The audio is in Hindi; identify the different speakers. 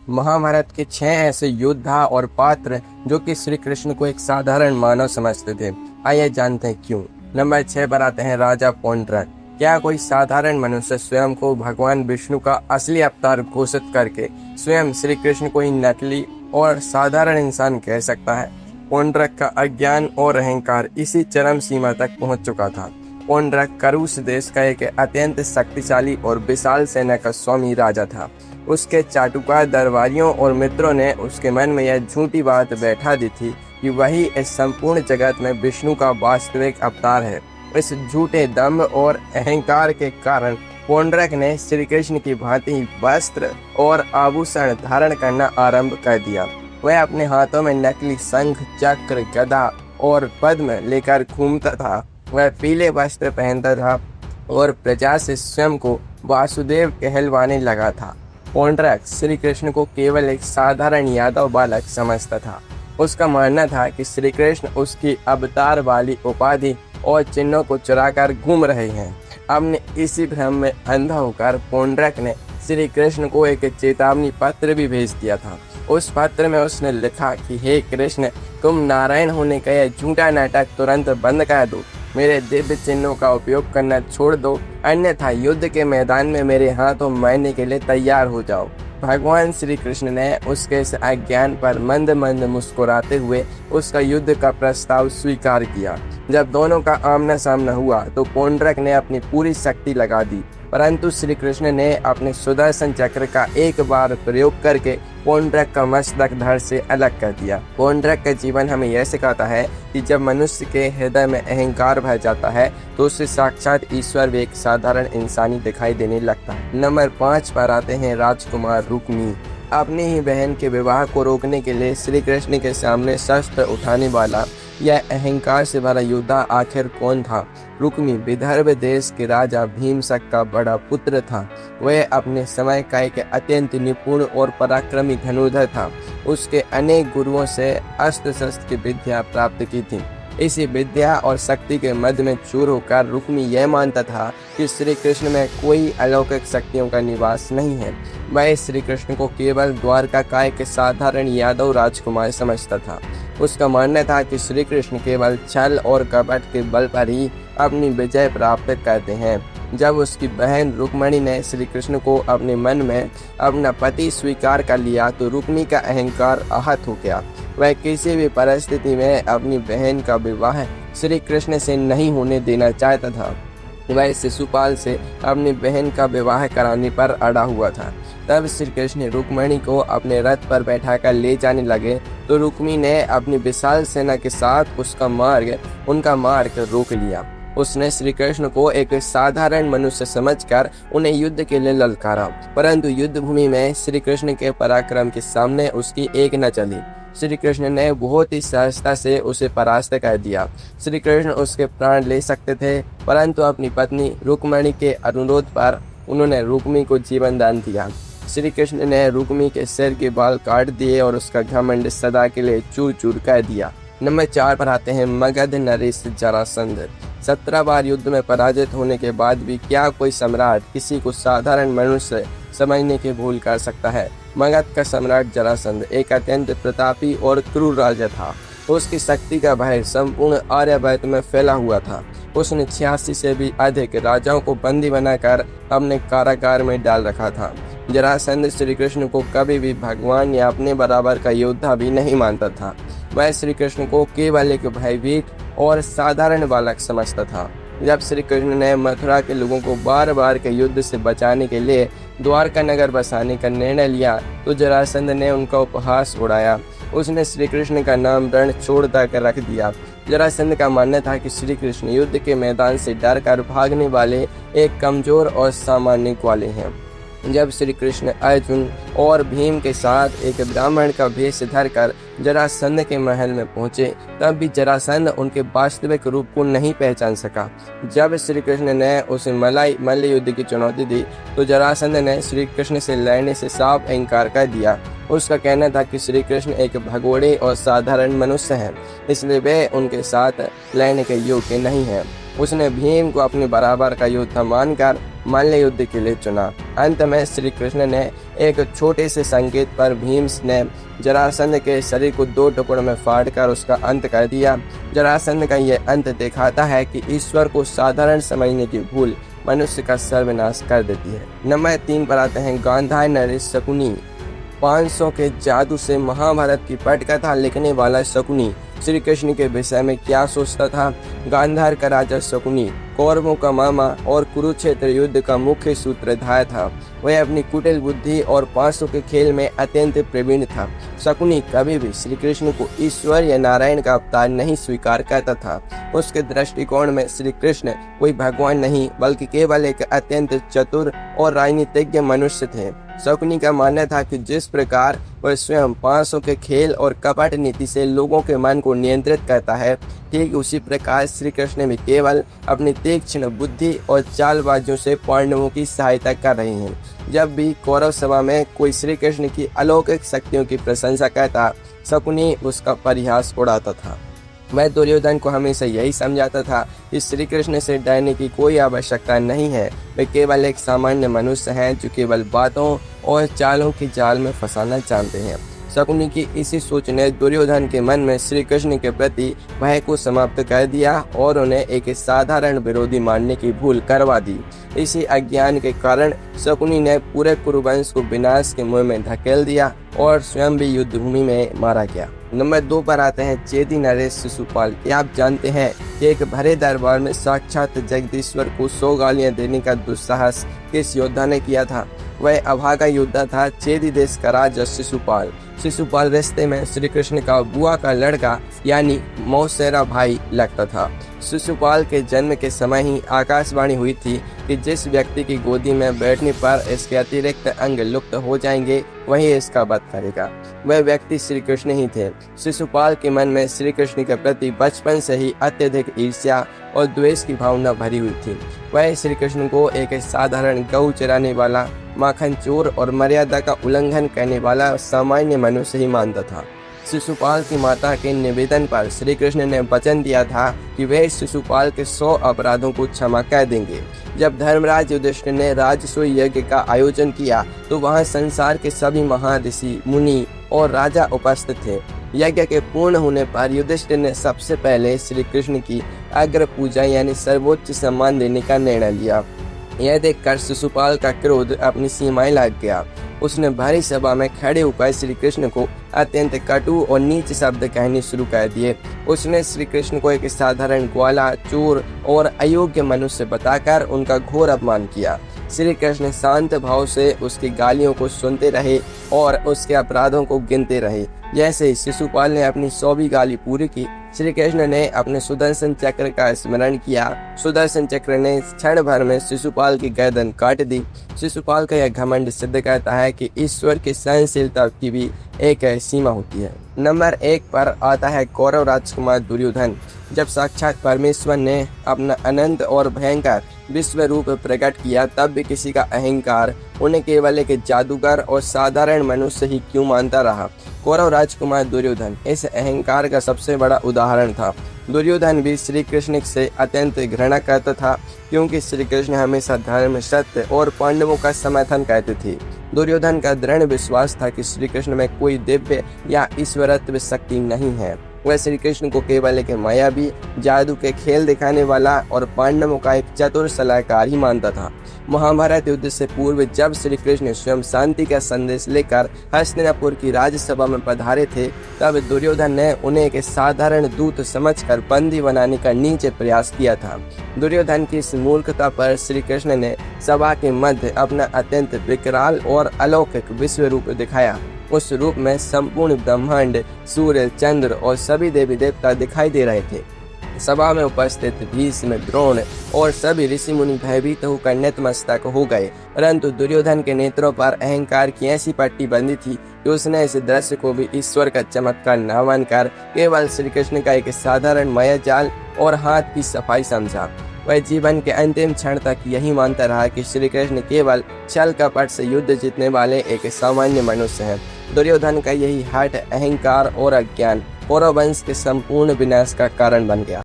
Speaker 1: महाभारत के 6 ऐसे योद्धा और पात्र जो कि श्री कृष्ण को एक साधारण मानव समझते थे। आइए जानते हैं क्यों। नंबर 6 पर आते हैं राजा पौंड्रक। क्या कोई साधारण मनुष्य स्वयं को भगवान विष्णु का असली अवतार घोषित करके स्वयं श्री कृष्ण को ही नकली और साधारण इंसान कह सकता है? पौंड्रक का अज्ञान और अहंकार इसी चरम सीमा तक पहुंच चुका था। पौंड्रक करुष देश का एक अत्यंत शक्तिशाली और विशाल सेना का स्वामी राजा था। उसके चाटुकार दरबारियों और मित्रों ने उसके मन में यह झूठी बात बैठा दी थी कि वही इस संपूर्ण जगत में विष्णु का वास्तविक अवतार है। इस झूठे दम्भ और अहंकार के कारण पौंड्रक ने श्री कृष्ण की भांति वस्त्र और आभूषण धारण करना आरंभ कर दिया। वह अपने हाथों में नकली शंख, चक्र, गदा और पद्म लेकर घूमता था। वह पीले वस्त्र पहनता था और प्रजा से स्वयं को वासुदेव कहलवाने लगा था। पौंड्रक श्री कृष्ण को केवल एक साधारण यादव बालक समझता था। उसका मानना था कि श्री कृष्ण उसकी अवतार वाली उपाधि और चिन्हों को चुराकर घूम रहे हैं। अपने इसी भ्रम में अंधा होकर पौंड्रक ने श्री कृष्ण को एक चेतावनी पत्र भी भेज दिया था। उस पत्र में उसने लिखा कि हे कृष्ण, तुम नारायण होने का यह झूठा नाटक तुरंत बंद कर दो। मेरे दिव्य चिन्हों का उपयोग करना छोड़ दो, अन्यथा युद्ध के मैदान में मेरे हाथों मरने के लिए तैयार हो जाओ। भगवान श्री कृष्ण ने उसके इस अज्ञान पर मंद मंद मुस्कुराते हुए उसका युद्ध का प्रस्ताव स्वीकार किया। जब दोनों का आमना सामना हुआ तो पौंड्रक ने अपनी पूरी शक्ति लगा दी, परंतु श्री कृष्ण ने अपने सुदर्शन चक्र का एक बार प्रयोग करके पौंड्रक का मस्तक धड़ से अलग कर दिया। पौंड्रक का जीवन हमें यह सिखाता है कि जब मनुष्य के हृदय में अहंकार भर जाता है तो उसे साक्षात ईश्वर भी एक साधारण इंसानी दिखाई देने लगता है। नंबर 5 पर आते हैं राजकुमार रुक्मी। अपनी ही बहन के विवाह को रोकने के लिए श्री कृष्ण के सामने शस्त्र उठाने वाला यह अहंकार से भरा योद्धा आखिर कौन था? रुक्मी विदर्भ देश के राजा भीमशक का बड़ा पुत्र था। वह अपने समय का एक अत्यंत निपुण और पराक्रमी धनुर्धर था। उसके अनेक गुरुओं से अस्त्र शस्त्र की विद्या प्राप्त की थी। इसी विद्या और शक्ति के मध्य में चूर होकर रुक्मी यह मानता था कि श्री कृष्ण में कोई अलौकिक शक्तियों का निवास नहीं है। वह श्री कृष्ण को केवल द्वारका का एक साधारण यादव राजकुमार समझता था। उसका मानना था कि श्री कृष्ण केवल छल और कपट के बल पर ही अपनी विजय प्राप्त करते हैं। जब उसकी बहन रुक्मणी ने श्री कृष्ण को अपने मन में अपना पति स्वीकार कर लिया तो रुक्मी का अहंकार आहत हो गया। वह किसी भी परिस्थिति में अपनी बहन का विवाह श्री कृष्ण से नहीं होने देना चाहता था। वह शिशुपाल से अपनी बहन का विवाह कराने पर अड़ा हुआ था। तब श्री कृष्ण रुक्मणी को अपने रथ पर बैठाकर ले जाने लगे तो रुक्मी ने अपनी विशाल सेना के साथ उनका मार्ग रोक लिया। उसने श्री कृष्ण को एक साधारण मनुष्य समझकर उन्हें युद्ध के लिए ललकारा, परंतु युद्ध भूमि में श्री कृष्ण के पराक्रम के सामने उसकी एक न चली। श्री कृष्ण ने बहुत ही सहजता से उसे परास्त कर दिया। श्री कृष्ण उसके प्राण ले सकते थे, परंतु अपनी पत्नी रुक्मणी के अनुरोध पर उन्होंने रुक्मी को जीवन दान दिया। श्री कृष्ण ने रुक्मी के सिर के बाल काट दिए और उसका घमंड सदा के लिए चूर चूर कर दिया। नंबर 4 पर आते हैं मगध नरेश जरासंध। 17 बार युद्ध में पराजित होने के बाद भी क्या कोई सम्राट किसी को साधारण मनुष्य समझने की भूल कर सकता है? मगध का सम्राट जरासंध एक अत्यंत प्रतापी और क्रूर राजा था। उसकी शक्ति का भय संपूर्ण आर्यावर्त में फैला हुआ था। उसने 86 से भी अधिक राजाओं को बंदी बनाकर अपने कारागार में डाल रखा था। जरासंध श्री कृष्ण को कभी भी भगवान या अपने बराबर का योद्धा भी नहीं मानता था। वह श्री कृष्ण को केवल एक भयभीत और साधारण बालक समझता था। जब श्री कृष्ण ने मथुरा के लोगों को बार बार के युद्ध से बचाने के लिए द्वारका नगर बसाने का निर्णय लिया तो जरासंध ने उनका उपहास उड़ाया। उसने श्री कृष्ण का नाम रण छोड़ कर रख दिया। जरासंध का मानना था कि श्री कृष्ण युद्ध के मैदान से डर कर भागने वाले एक कमजोर और सामान्य वाले हैं। जब श्री कृष्ण अर्जुन और भीम के साथ एक ब्राह्मण का वेश धरकर जरासंध के महल में पहुंचे तब भी जरासंध उनके वास्तविक रूप को नहीं पहचान सका। जब श्री कृष्ण ने उसे मल्ल युद्ध की चुनौती दी तो जरासंध ने श्री कृष्ण से लड़ने से साफ इनकार कर दिया। उसका कहना था कि श्री कृष्ण एक भगोड़े और साधारण मनुष्य हैं, इसलिए वे उनके साथ लड़ने के योग्य नहीं हैं। उसने भीम को अपने बराबर का योद्धा मानकर मल्ल युद्ध के लिए चुना। अंत में श्री कृष्ण ने एक छोटे से संकेत पर भीम्स ने जरासंध के शरीर को 2 टुकड़ों में फाड़कर उसका अंत कर दिया। जरासंध का यह अंत दिखाता है कि ईश्वर को साधारण समझने की भूल मनुष्य का सर्वनाश कर देती है। नंबर 3 पर आते हैं गांधार नरेश शकुनी। 500 के जादू से महाभारत की पटकथा लिखने वाला शकुनी श्री कृष्ण के विषय में क्या सोचता था? गांधार का राजा शकुनी कौरवों का मामा और कुरुक्षेत्र युद्ध का मुख्य सूत्रधार था। वह अपनी कुटिल बुद्धि और 500 के खेल में अत्यंत प्रवीण था। शकुनी कभी भी श्री कृष्ण को ईश्वर या नारायण का अवतार नहीं स्वीकार करता था। उसके दृष्टिकोण में श्री कृष्ण कोई भगवान नहीं बल्कि केवल एक अत्यंत चतुर और राजनीतिज्ञ मनुष्य थे। शकुनी का मानना था कि जिस प्रकार वह स्वयं 500 के खेल और कपट नीति से लोगों के मन को नियंत्रित करता है, ठीक उसी प्रकार श्री कृष्ण भी केवल अपनी तीक्ष्ण बुद्धि और चालबाजियों से पांडवों की सहायता कर रहे हैं। जब भी कौरव सभा में कोई श्री कृष्ण की अलौकिक शक्तियों की प्रशंसा करता, शकुनी उसका परिहास उड़ाता था। वह दुर्योधन को हमेशा यही समझाता था कि श्री कृष्ण से डरने की कोई आवश्यकता नहीं है। वे केवल एक सामान्य मनुष्य हैं जो केवल बातों और चालों की जाल में फंसाना जानते हैं। शकुनी की इसी सोच ने दुर्योधन के मन में श्री कृष्ण के प्रति भय को समाप्त कर दिया और उन्हें एक साधारण विरोधी मानने की भूल करवा दी। इसी अज्ञान के कारण शकुनी ने पूरे कुरुवंश को विनाश के मुंह में धकेल दिया और स्वयं भी युद्ध भूमि में मारा गया। नंबर 2 पर आते हैं चेदी नरेश शिशुपाल। क्या आप जानते हैं कि एक भरे दरबार में साक्षात जगदीश्वर को 100 गालियां देने का दुस्साहस किस योद्धा ने किया था? वह अभागा योद्धा था चेदी देश का राजा शिशुपाल। शिशुपाल रिश्ते में श्री कृष्ण का बुआ का लड़का यानी मौसेरा भाई लगता था। शिशुपाल के जन्म के समय ही आकाशवाणी हुई थी कि जिस व्यक्ति की गोदी में बैठने पर इसके अतिरिक्त अंग लुप्त हो जाएंगे वही इसका वध करेगा। वह व्यक्ति श्री कृष्ण ही थे। शिशुपाल के मन में श्री कृष्ण के प्रति बचपन से ही अत्यधिक ईर्ष्या और द्वेष की भावना भरी हुई थी। वह श्री कृष्ण को एक साधारण गऊ चराने वाला, माखन चोर और मर्यादा का उल्लंघन करने वाला सामान्य मनुष्य ही मानता था। शिशुपाल की माता के निवेदन पर श्री कृष्ण ने वचन दिया था कि वे शिशुपाल के 100 अपराधों को क्षमा कर देंगे। जब धर्मराज युधिष्ठिर ने राजसूय यज्ञ का आयोजन किया तो वहां संसार के सभी महर्षि, मुनि और राजा उपस्थित थे। यज्ञ के पूर्ण होने पर युधिष्ठिर ने सबसे पहले श्री कृष्ण की अग्र पूजा यानी सर्वोच्च सम्मान देने का निर्णय लिया। यह देखकर शिशुपाल का क्रोध अपनी सीमाएं लांघ गया। उसने भारी सभा में खड़े होकर श्री कृष्ण को अत्यंत कटु और नीच शब्द कहने शुरू कर दिए। उसने श्री कृष्ण को एक साधारण ग्वाला, चोर और अयोग्य मनुष्य बताकर उनका घोर अपमान किया। श्री कृष्ण शांत भाव से उसकी गालियों को सुनते रहे और उसके अपराधों को गिनते रहे। जैसे ही शिशुपाल ने अपनी 100वीं गाली पूरी की, श्री कृष्ण ने अपने सुदर्शन चक्र का स्मरण किया। सुदर्शन चक्र ने क्षण भर में शिशुपाल की गर्दन काट दी। शिशुपाल का यह घमंड सिद्ध करता है कि ईश्वर की सहनशीलता की भी एक सीमा होती है। नंबर 1 पर आता है कौरव राजकुमार दुर्योधन। जब साक्षात परमेश्वर ने अपना अनंत और भयंकर विश्व रूप प्रकट किया तब भी किसी का अहंकार उन्हें केवल एक जादूगर और साधारण मनुष्य ही क्यों मानता रहा? कौरव राजकुमार दुर्योधन इस अहंकार का सबसे बड़ा उदाहरण था। दुर्योधन भी श्री कृष्ण से अत्यंत घृणा करता था क्योंकि श्री कृष्ण हमेशा धर्म, सत्य और पांडवों का समर्थन करते थे। दुर्योधन का दृढ़ विश्वास था कि श्री कृष्ण में कोई दिव्य या ईश्वरत्व शक्ति नहीं है। वह श्री कृष्ण को केवल एक मायावी, जादू के खेल दिखाने वाला और पांडवों का एक चतुर सलाहकार ही मानता था। महाभारत युद्ध से पूर्व जब श्री कृष्ण स्वयं शांति का संदेश लेकर हस्तिनापुर की राज्यसभा में पधारे थे, तब दुर्योधन ने उन्हें एक साधारण दूत समझकर बंदी बनाने का नीच प्रयास किया था। दुर्योधन की इस मूर्खता पर श्री कृष्ण ने सभा के मध्य अपना अत्यंत विकराल और अलौकिक विश्व रूप दिखाया। उस रूप में संपूर्ण ब्रह्मांड, सूर्य, चंद्र और सभी देवी देवता दिखाई दे रहे थे। सभा में उपस्थित भीष्म, द्रोण और सभी ऋषि मुनि भयभीत होकर नतमस्तक हो गए, परंतु दुर्योधन के नेत्रों पर अहंकार की ऐसी पट्टी बंधी थी कि उसने इस दृश्य को भी ईश्वर का चमत्कार न मानकर केवल श्री कृष्ण का एक साधारण मायाजाल और हाथ की सफाई समझा। वह जीवन के अंतिम क्षण तक यही मानता रहा कि श्री कृष्ण केवल छल कपट से युद्ध जीतने वाले एक सामान्य मनुष्य हैं। दुर्योधन का यही हठ, अहंकार और अज्ञान कौरव वंश के संपूर्ण विनाश का कारण बन गया।